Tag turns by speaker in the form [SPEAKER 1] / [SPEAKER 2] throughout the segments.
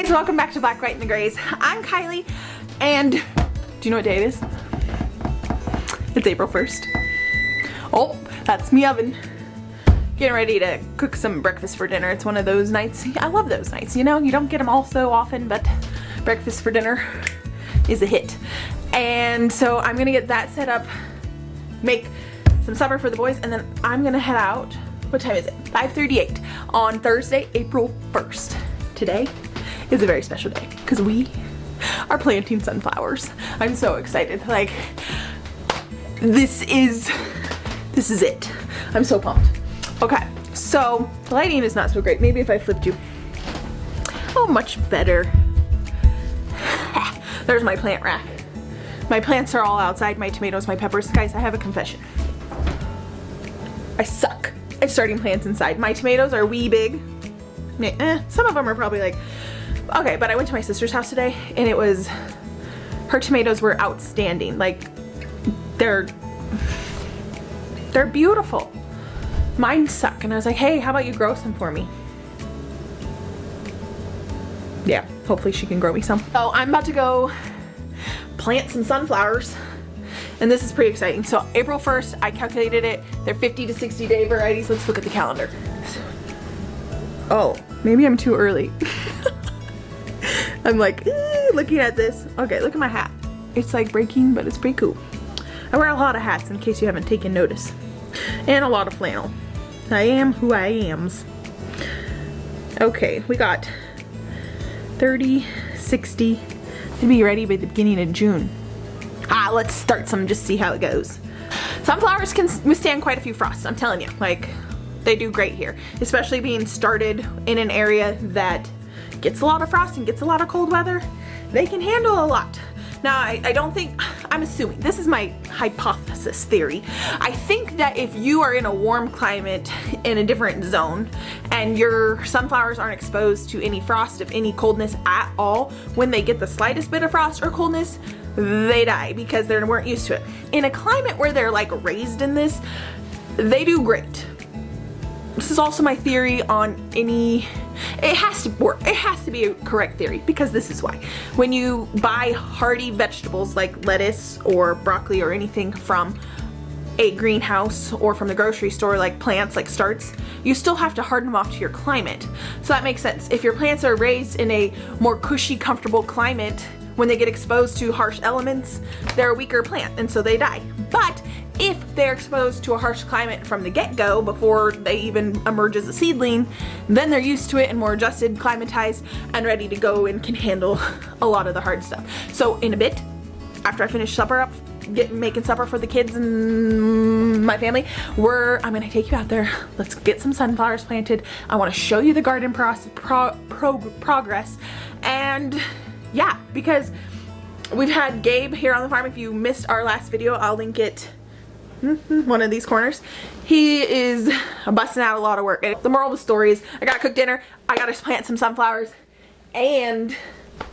[SPEAKER 1] guys, welcome back to Black, White, and the Grays. I'm Kylie, and do you know what day it is? It's April 1st. Oh, that's me oven. Getting ready to cook some breakfast for dinner. It's one of those nights. I love those nights, you know? You don't get them all so often, but breakfast for dinner is a hit. And so I'm gonna get that set up, make some supper for the boys, and then I'm gonna head out. What time is it? 5:38 on Thursday, April 1st. Today is a very special day because we are planting sunflowers. I'm so excited. Like, this is it. I'm so pumped. Okay, so the lighting is not so great. Maybe if I flipped you. Oh, much better. There's my plant rack. My plants are all outside, my tomatoes, my peppers. Guys, I have a confession. I suck at starting plants inside. My tomatoes are wee big. Some of them are probably like, okay, but I went to my sister's house today and it was, her tomatoes were outstanding. Like, they're beautiful. Mine suck. And I was like, hey, how about you grow some for me? Yeah, hopefully she can grow me some. So I'm about to go plant some sunflowers. And this is pretty exciting. So April 1st, I calculated it. They're 50 to 60 day varieties. Let's look at the calendar. Oh, maybe I'm too early. I'm like, looking at this. Okay, look at my hat. It's like breaking, but it's pretty cool. I wear a lot of hats in case you haven't taken notice. And a lot of flannel. I am who I ams. Okay, we got 30, 60. It'll be ready by the beginning of June. Let's start some, just see how it goes. Sunflowers can withstand quite a few frosts, I'm telling you. Like, they do great here, especially being started in an area that gets a lot of frost and gets a lot of cold weather. They can handle a lot. Now, I don't think, I'm assuming, this is my hypothesis theory. I think that if you are in a warm climate in a different zone and your sunflowers aren't exposed to any frost, of any coldness at all, when they get the slightest bit of frost or coldness, they die because they weren't used to it. In a climate where they're like raised in this, they do great. This is also my theory on any, it has to work. It has to be a correct theory because this is why. When you buy hardy vegetables like lettuce or broccoli or anything from a greenhouse or from the grocery store, like plants, like starts, you still have to harden them off to your climate. So that makes sense. If your plants are raised in a more cushy, comfortable climate, when they get exposed to harsh elements, they're a weaker plant and so they die. But if they're exposed to a harsh climate from the get-go, before they even emerge as a seedling, then they're used to it and more adjusted, climatized, and ready to go and can handle a lot of the hard stuff. So in a bit, after I finish supper up, making supper for the kids and my family, I'm gonna take you out there. Let's get some sunflowers planted. I wanna show you the garden progress. And yeah, because we've had Gabe here on the farm. If you missed our last video, I'll link it one of these corners. He is busting out a lot of work. And the moral of the story is I gotta cook dinner, I gotta plant some sunflowers, and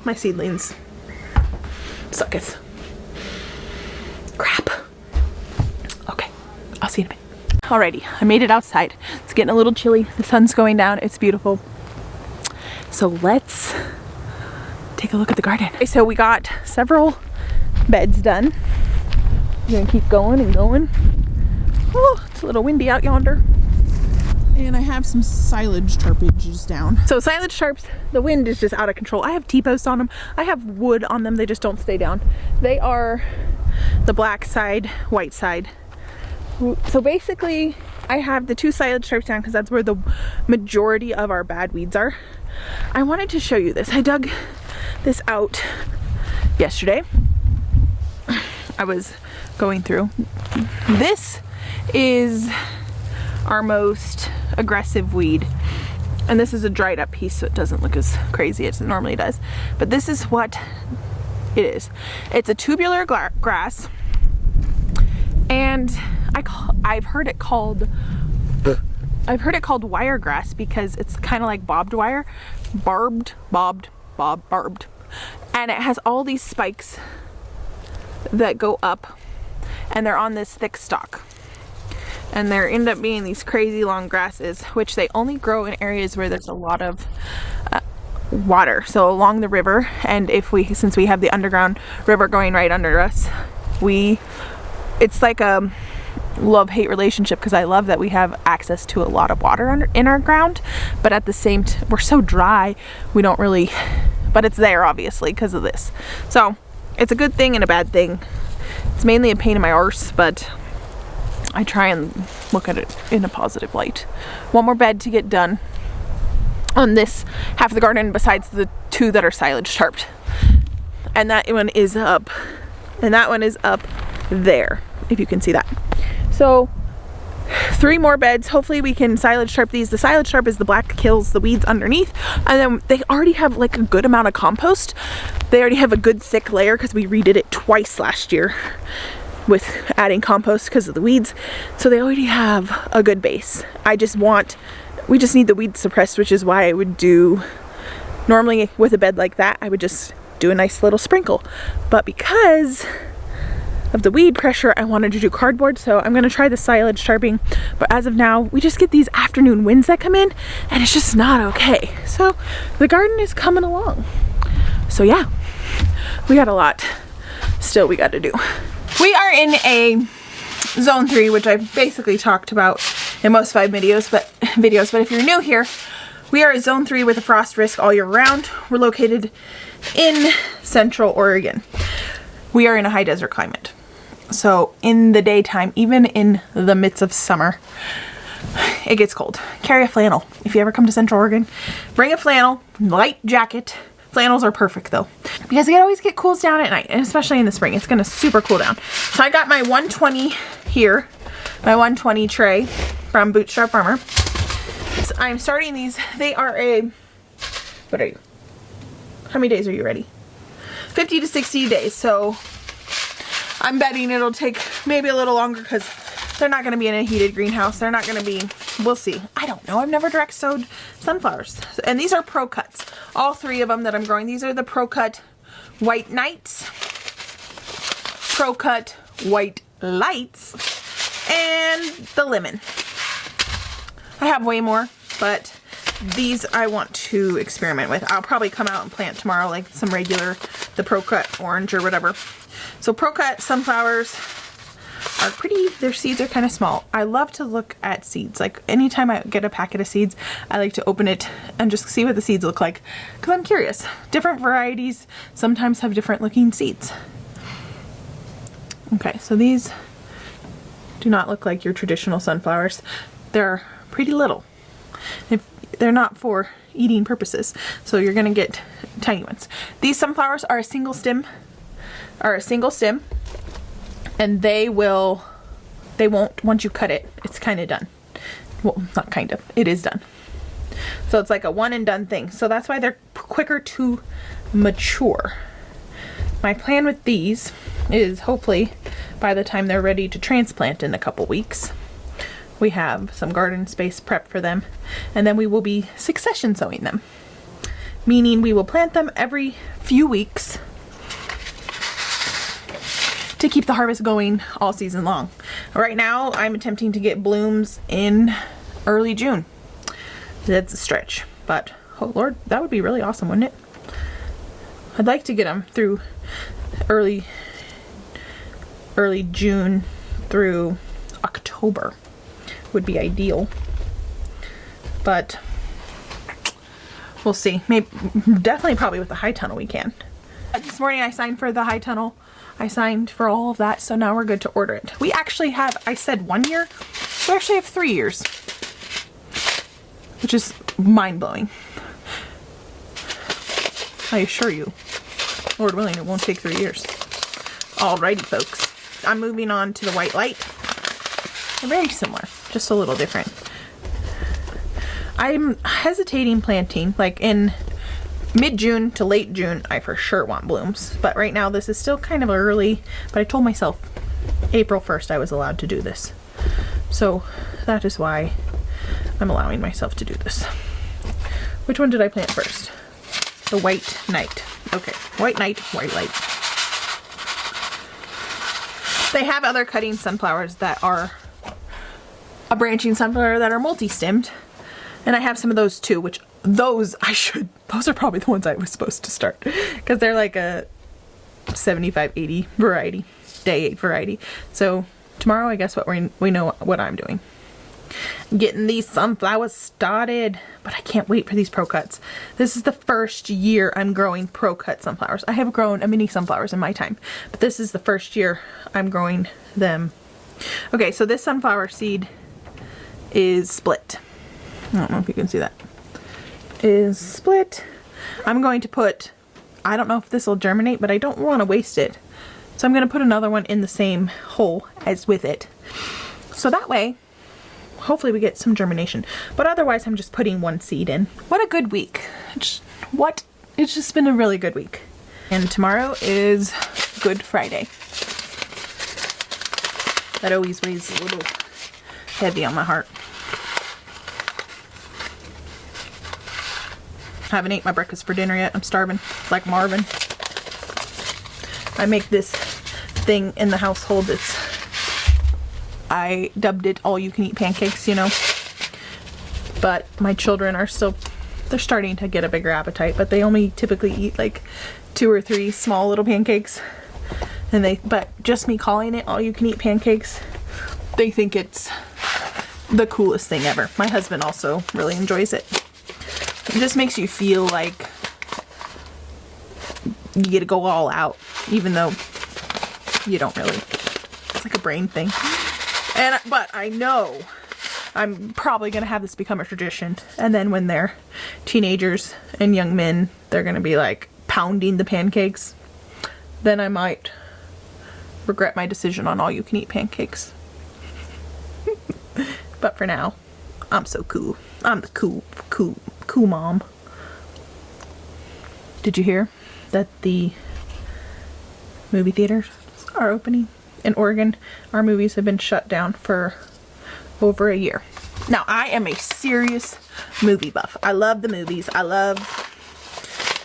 [SPEAKER 1] my seedlings sucketh. Crap. Okay, I'll see you in a bit. Alrighty, I made it outside. It's getting a little chilly. The sun's going down. It's beautiful. So let's take a look at the garden. Okay, so we got several beds done. We're gonna keep going and going. Oh, it's a little windy out yonder. And I have some silage tarpages down. So silage tarps, the wind is just out of control. I have T-posts on them. I have wood on them. They just don't stay down. They are the black side, white side. So basically, I have the two silage tarps down because that's where the majority of our bad weeds are. I wanted to show you this. I dug this out yesterday. I was going through. This is our most aggressive weed, and this is a dried up piece, so it doesn't look as crazy as it normally does, but this is what it is. It's a tubular grass, and I've heard it called wiregrass because it's kind of like barbed wire, barbed, and it has all these spikes that go up, and they're on this thick stalk, and there end up being these crazy long grasses, which they only grow in areas where there's a lot of water, so along the river, and since we have the underground river going right under us, it's like a love-hate relationship, because I love that we have access to a lot of water in our ground, but at the same time we're so dry, we don't really, but it's there obviously because of this. So it's a good thing and a bad thing. It's mainly a pain in my arse, but I try and look at it in a positive light. One more bed to get done on this half of the garden besides the 2 that are silage tarped, and that one is up, and that one is up there, if you can see that. So 3 more beds. Hopefully we can silage tarp these. The silage tarp is the black that kills the weeds underneath, and then they already have like a good amount of compost. They already have a good thick layer because we redid it twice last year with adding compost because of the weeds, so they already have a good base. We just need the weed suppressed, which is why I would do, normally with a bed like that, I would just do a nice little sprinkle. But because of the weed pressure, I wanted to do cardboard, so I'm gonna try the silage tarping. But as of now, we just get these afternoon winds that come in, and it's just not okay. So the garden is coming along. So yeah, we got a lot still we got to do. We are in a zone 3, which I've basically talked about in most 5 videos, but if you're new here, we are at zone 3 with a frost risk all year round. We're located in Central Oregon. We are in a high desert climate. So in the daytime, even in the midst of summer, it gets cold. Carry a flannel. If you ever come to Central Oregon, bring a flannel, light jacket. Flannels are perfect though, because it always cools down at night, and especially in the spring, it's gonna super cool down. So I got my 120 here, my 120 tray from Bootstrap Farmer. So I'm starting these. They are what are you? How many days are you ready? 50 to 60 days. So I'm betting it'll take maybe a little longer because they're not going to be in a heated greenhouse. They're not going to be, we'll see. I don't know. I've never direct sowed sunflowers. And these are ProCuts. All 3 of them that I'm growing. These are the ProCut White Nights, ProCut White Lights, and the Lemon. I have way more, but these I want to experiment with. I'll probably come out and plant tomorrow like some regular, the ProCut Orange or whatever. So ProCut sunflowers are pretty, their seeds are kind of small. I love to look at seeds. Like anytime I get a packet of seeds, I like to open it and just see what the seeds look like, because I'm curious. Different varieties sometimes have different looking seeds. Okay, so these do not look like your traditional sunflowers. They're pretty little. They're not for eating purposes, so you're gonna get tiny ones. These sunflowers are a single stem, and they won't, once you cut it, it's kind of done. Well, not kind of, it is done. So it's like a one and done thing. So that's why they're quicker to mature. My plan with these is hopefully by the time they're ready to transplant in a couple weeks, we have some garden space prepped for them, and then we will be succession sowing them. Meaning we will plant them every few weeks to keep the harvest going all season long. Right now, I'm attempting to get blooms in early June. That's a stretch, but oh Lord, that would be really awesome, wouldn't it? I'd like to get them through early June through October would be ideal, but we'll see. Maybe, definitely, probably with the high tunnel we can. This morning I signed for the high tunnel. I signed for all of that, so now we're good to order it. We actually have, I said 1 year, we actually have 3 years, which is mind-blowing. I assure you, Lord willing, it won't take 3 years. Alrighty, folks. I'm moving on to the white light. They're very similar, just a little different. I'm hesitating planting, like in mid-June to late June, I for sure want blooms. But right now this is still kind of early, but I told myself April 1st I was allowed to do this. So that is why I'm allowing myself to do this. Which one did I plant first? The White Night. Okay, White Night, White Light. They have other cutting sunflowers that are a branching sunflower that are multi-stemmed. And I have some of those too, which those are probably the ones I was supposed to start, because they're like a 75-80 variety, day 8 variety. So tomorrow, I guess we know what I'm doing. Getting these sunflowers started, but I can't wait for these ProCuts. This is the first year I'm growing ProCut sunflowers. I have grown a mini sunflowers in my time, but this is the first year I'm growing them. Okay, so this sunflower seed is split. I don't know if you can see that. Is split. I'm going to put, I don't know if this will germinate, but I don't want to waste it. So I'm going to put another one in the same hole as with it. So that way, hopefully we get some germination. But otherwise, I'm just putting one seed in. What a good week. It's just been a really good week. And tomorrow is Good Friday. That always weighs a little heavy on my heart. Haven't ate my breakfast for dinner yet. I'm starving, like Marvin. I make this thing in the household. I dubbed it all you can eat pancakes, you know. But my children are they're starting to get a bigger appetite, but they only typically eat like 2 or 3 small little pancakes. But just me calling it all you can eat pancakes, they think it's the coolest thing ever. My husband also really enjoys it. It just makes you feel like you get to go all out, even though you don't really. It's like a brain thing. But I know I'm probably going to have this become a tradition. And then when they're teenagers and young men, they're going to be like pounding the pancakes. Then I might regret my decision on all you can eat pancakes. But for now, I'm so cool. I'm the cool mom. Did you hear that the movie theaters are opening in Oregon? Our movies have been shut down for over a year. Now, I am a serious movie buff. I love the movies. I love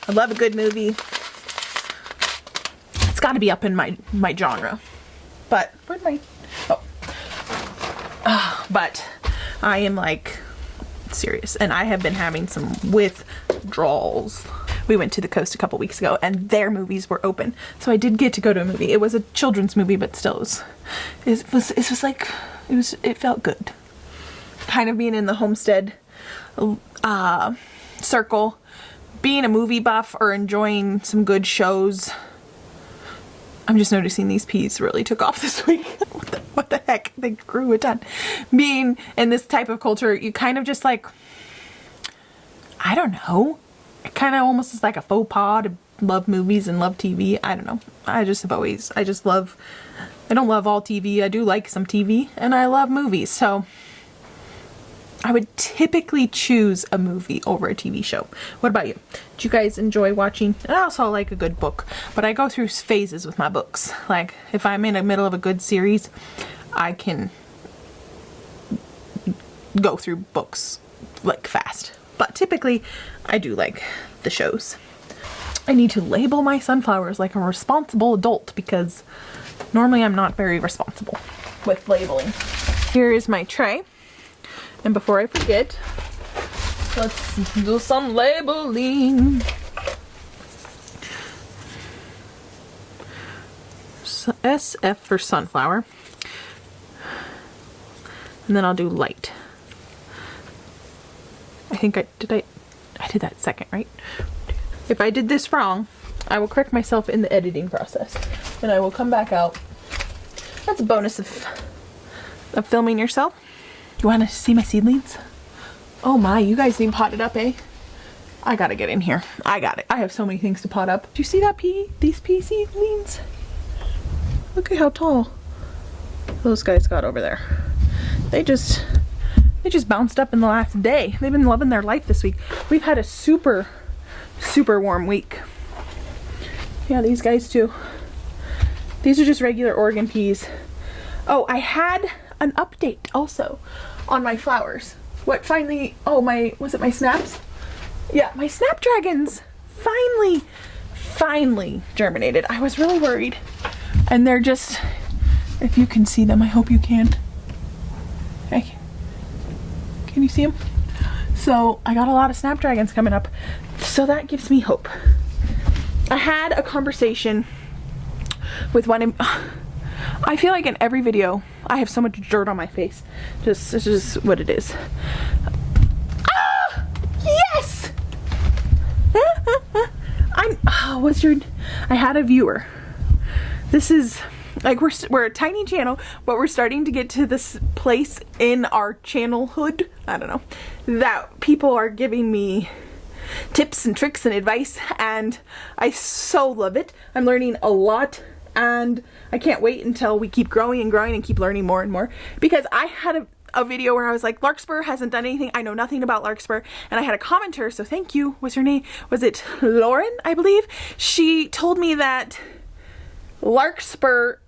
[SPEAKER 1] a good movie. It's got to be up in my genre. But where'd my but I am like serious, and I have been having some withdrawals. We went to the coast a couple weeks ago and their movies were open, so I did get to go to a movie. It was a children's movie, but still it felt good, kind of being in the homestead circle, being a movie buff or enjoying some good shows. I'm just noticing these peas really took off this week. What the heck? They grew a ton. Being in this type of culture, you kind of just like, I don't know. It kind of almost is like a faux pas to love movies and love TV. I don't know. I don't love all TV. I do like some TV and I love movies. So I would typically choose a movie over a TV show. What about you? Do you guys enjoy watching? And I also like a good book, but I go through phases with my books. Like if I'm in the middle of a good series, I can go through books like fast. But typically I do like the shows. I need to label my sunflowers like a responsible adult because normally I'm not very responsible with labeling. Here is my tray. And before I forget, let's do some labeling. So SF for sunflower. And then I'll do light. I think I did that second, right? If I did this wrong, I will correct myself in the editing process. And I will come back out. That's a bonus of filming yourself. You want to see my seedlings? Oh my, you guys need potted up, eh? I gotta get in here. I got it. I have so many things to pot up. Do you see that pea? These pea seedlings? Look at how tall those guys got over there. They just bounced up in the last day. They've been loving their life this week. We've had a super warm week. Yeah, these guys too. These are just regular Oregon peas. Oh, I had an update also on my flowers. What finally, was it my snaps? Yeah, my snapdragons finally germinated. I was really worried. And they're just, if you can see them, I hope you can. Hey, can you see them? So I got a lot of snapdragons coming up, so that gives me hope. I had a conversation with one. I feel like in every video I have so much dirt on my face. It's just what it is. Ah! Yes! I had a viewer. This is like, we're a tiny channel, but we're starting to get to this place in our channelhood, I don't know, that people are giving me tips and tricks and advice, and I so love it. I'm learning a lot, and I can't wait until we keep growing and growing and keep learning more and more, because I had a video where I was like, Larkspur hasn't done anything, I know nothing about Larkspur, and I had a commenter, so thank you, what's her name? Was it Lauren, I believe? She told me that Larkspur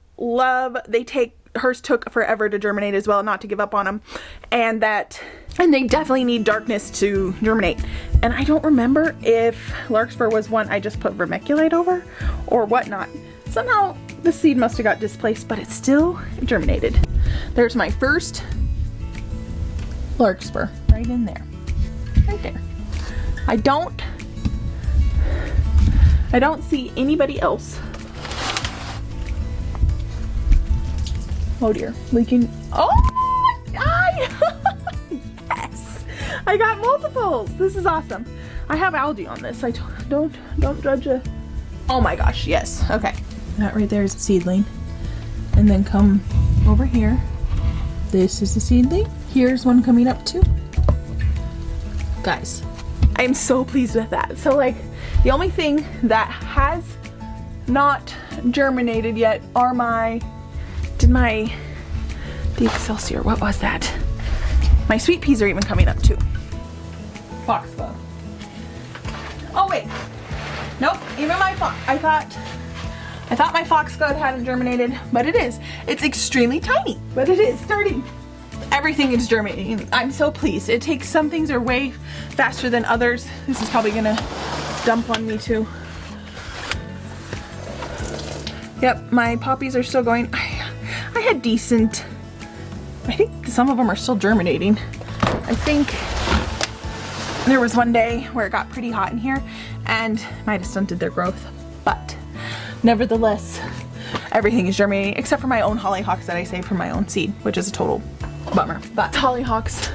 [SPEAKER 1] hers took forever to germinate as well, not to give up on them, and they definitely need darkness to germinate. And I don't remember if Larkspur was one I just put vermiculite over or whatnot. Somehow the seed must have got displaced, but it still germinated. There's my first Larkspur right in there, right there. I don't see anybody else. Oh dear, leaking. Oh, yes, I got multiples. This is awesome. I have algae on this. I don't judge it. Oh my gosh, yes. Okay, that right there is a seedling, and then come over here. This is the seedling. Here's one coming up too. Guys, I am so pleased with that. So like, the only thing that has not germinated yet are the Excelsior, what was that? My sweet peas are even coming up too. Foxglove. Oh wait, nope, even my I thought my foxglove hadn't germinated, but it is. It's extremely tiny, but it is starting. Everything is germinating. I'm so pleased. It takes, some things are way faster than others. This is probably gonna dump on me too. Yep, my poppies are still going. I had decent, I think some of them are still germinating. I think there was one day where it got pretty hot in here and might have stunted their growth, but nevertheless, everything is germinating except for my own hollyhocks that I saved from my own seed, which is a total bummer. But hollyhocks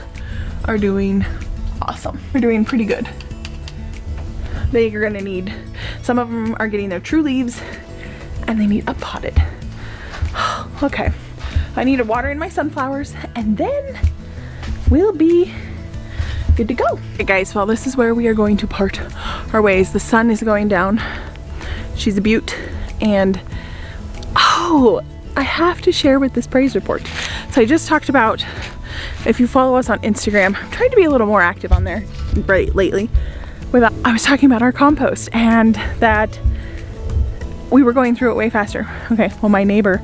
[SPEAKER 1] are doing awesome. They're doing pretty good. They are gonna need, some of them are getting their true leaves and they need uppotted. Okay, I need to water in my sunflowers and then we'll be good to go. Okay guys, well this is where we are going to part our ways. The sun is going down. She's a beaut, and oh, I have to share with this praise report. So I just talked about, if you follow us on Instagram, I'm trying to be a little more active on there lately. I was talking about our compost and that we were going through it way faster. Okay, well my neighbor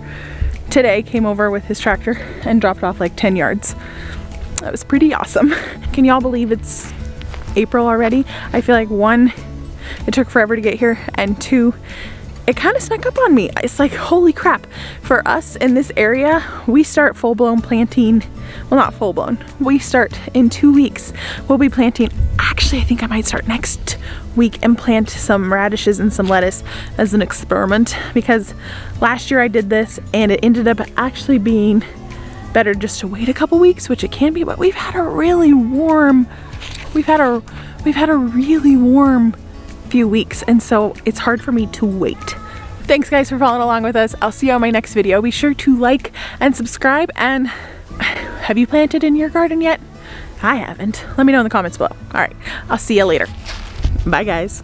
[SPEAKER 1] today came over with his tractor and dropped off like 10 yards. That was pretty awesome. Can y'all believe it's April already? I feel like one, it took forever to get here, and two, it kind of snuck up on me. It's like, holy crap. For us in this area, we start full-blown planting, well not full-blown, we start in 2 weeks. We'll be planting, actually I think I might start next week and plant some radishes and some lettuce as an experiment, because last year I did this and it ended up actually being better just to wait a couple weeks, which it can be, but we've had a really warm, we've had a really warm few weeks, and so it's hard for me to wait. Thanks guys for following along with us. I'll see you on my next video. Be sure to like and subscribe, and have you planted in your garden yet? I haven't. Let me know in the comments below. All right, I'll see you later. Bye guys.